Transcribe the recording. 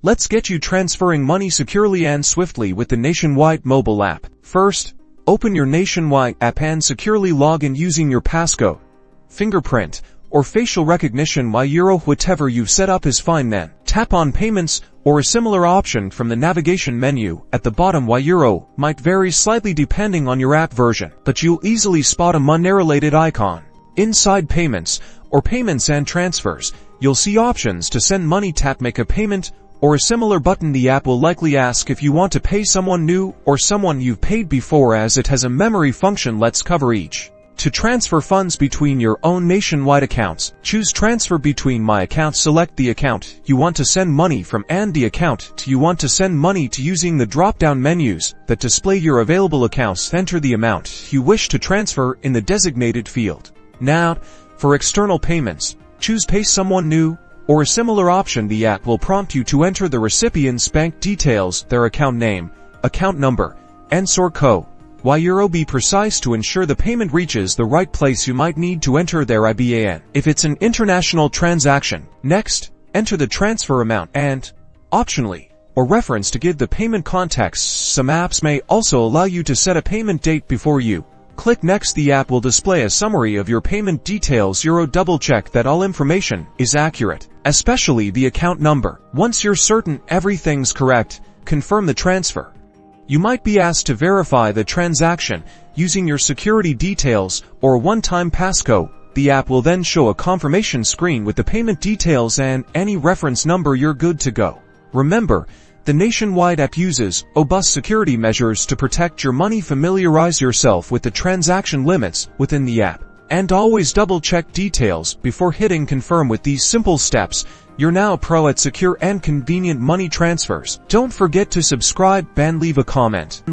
Let's get you transferring money securely and swiftly with the Nationwide mobile app. First, open your Nationwide app and securely log in using your passcode, fingerprint, or facial recognition. Whatever you've set up is fine. Then, tap on Payments or a similar option from the navigation menu at the bottom. Might vary slightly depending on your app version, but you'll easily spot a money-related icon. Inside Payments or Payments and Transfers, you'll see options to send money. Tap Make a Payment or a similar button. The app will likely ask if you want to pay someone new or someone you've paid before, as it has a memory function. Let's cover each. To transfer funds between your own Nationwide accounts, choose Transfer Between My Accounts. Select the account you want to send money from and the account you want to send money to using the drop-down menus that display your available accounts. Enter the amount you wish to transfer in the designated field. Now, for external payments, choose Pay Someone New or a similar option. The app will prompt you to enter the recipient's bank details, their account name, account number, and sort code. Be precise to ensure the payment reaches the right place. You might need to enter their IBAN if it's an international transaction. Next, enter the transfer amount and, optionally, or reference to give the payment context. Some apps may also allow you to set a payment date before you click Next. The app will display a summary of your payment details. Double check that all information is accurate, especially the account number. Once you're certain everything's correct, confirm the transfer. You might be asked to verify the transaction using your security details or a one-time passcode. The app will then show a confirmation screen with the payment details and any reference number. You're good to go. Remember, the Nationwide app uses robust security measures to protect your money. Familiarize yourself with the transaction limits within the app, and always double-check details before hitting confirm. With these simple steps, you're now a pro at secure and convenient money transfers. Don't forget to subscribe and leave a comment.